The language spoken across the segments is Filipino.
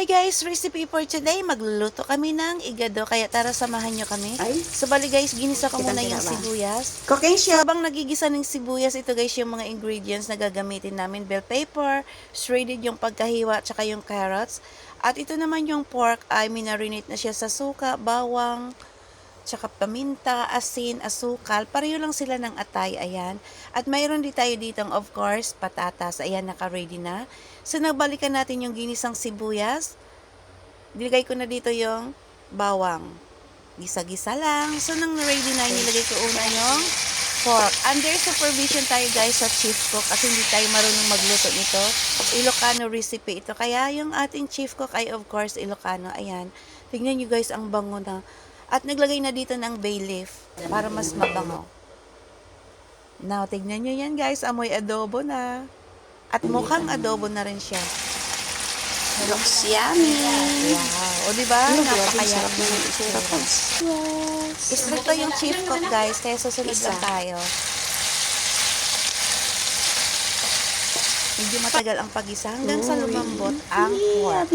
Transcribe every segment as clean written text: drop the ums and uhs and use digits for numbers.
Hi guys! Recipe for today. Magluluto kami ng igado. Kaya tara samahan nyo kami. So bali guys, ginisa ko muna yung sibuyas. Cooking So show. habang nagigisa ng sibuyas, ito guys yung mga ingredients na gagamitin namin. Bell pepper, shredded yung pagkahiwa, tsaka yung carrots. At ito naman yung pork ay minarinate na siya sa suka, bawang, tsaka paminta, asin, asukal. Pareho lang sila ng atay, ayan. At mayroon din tayo ditong, of course, patatas. Ayan, naka-ready na. So, nagbalikan natin yung ginisang sibuyas. Nilagay ko na dito yung bawang. Gisa-gisa lang. So, nang ready na, nilagay ko una yung pork. Under supervision tayo guys sa chief cook kasi hindi tayo marunong magluto nito. Ilocano recipe ito. Kaya yung ating chief cook ay of course Ilocano. Ayan. Tingnan nyo guys, ang bango na. At naglagay na dito ng bay leaf para mas mabango. Now, tignan nyo yan guys. Amoy adobo na. At mukhang adobo na rin siya. Looks yummy. Wow. O diba? Napakayarap na ng itsura. Yes. Istricto yung chief cook guys. Kaya susunod lang tayo. Medyo matagal ang pag-isa hanggang sa lumambot ang pork.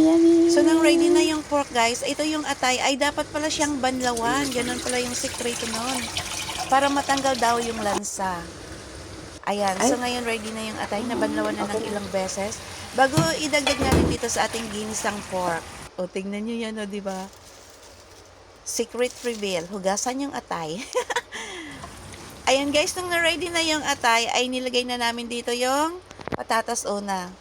So, nang ready na yung pork, guys, ito yung atay, ay dapat pala siyang banlawan. Ganon pala yung sekreto nun. Para matanggal daw yung lansa. Ayan. So, ngayon ready na yung atay. Nabanlawan na ng ilang beses. Bago idagdag natin dito sa ating ginisang pork. O, tingnan nyo yan, o, diba? Secret reveal. Hugasan yung atay. Ayan, guys. Nung na-ready na yung atay, ay nilagay na namin dito yung patatas una.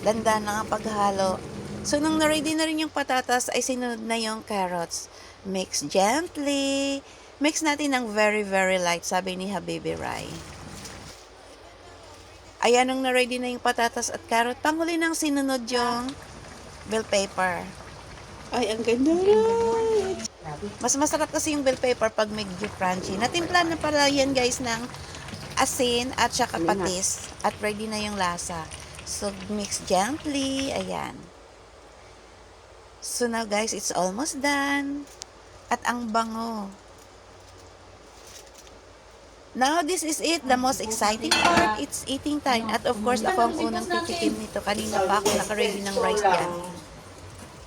Ganda na ang paghalo. So, nung na-ready na rin yung patatas, ay sinunod na yung carrots. Mix gently. Mix natin ng very, very light, sabi ni Habibi Rai. Ayan, nung na-ready na yung patatas at carrot, panghuli nang sinunod yung bell pepper. Ay, ang ganda na. Mas masarap kasi yung bell pepper pag medyo crunchy. Natimpla na pala yan guys ng asin at saka patis. At ready na yung lasa. So, mix gently. Ayan. So, now guys, it's almost done. At ang bango. Now, this is it. The most exciting part. It's eating time. At of course, ako ang unang titikim nito. Kanina pa ako naka-ready ng rice dyan.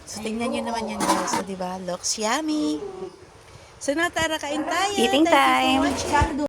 So, tingnan nyo naman yan guys. So, diba? Looks yummy. So, now, tara, kain tayo. Eating Thank you for time. watching.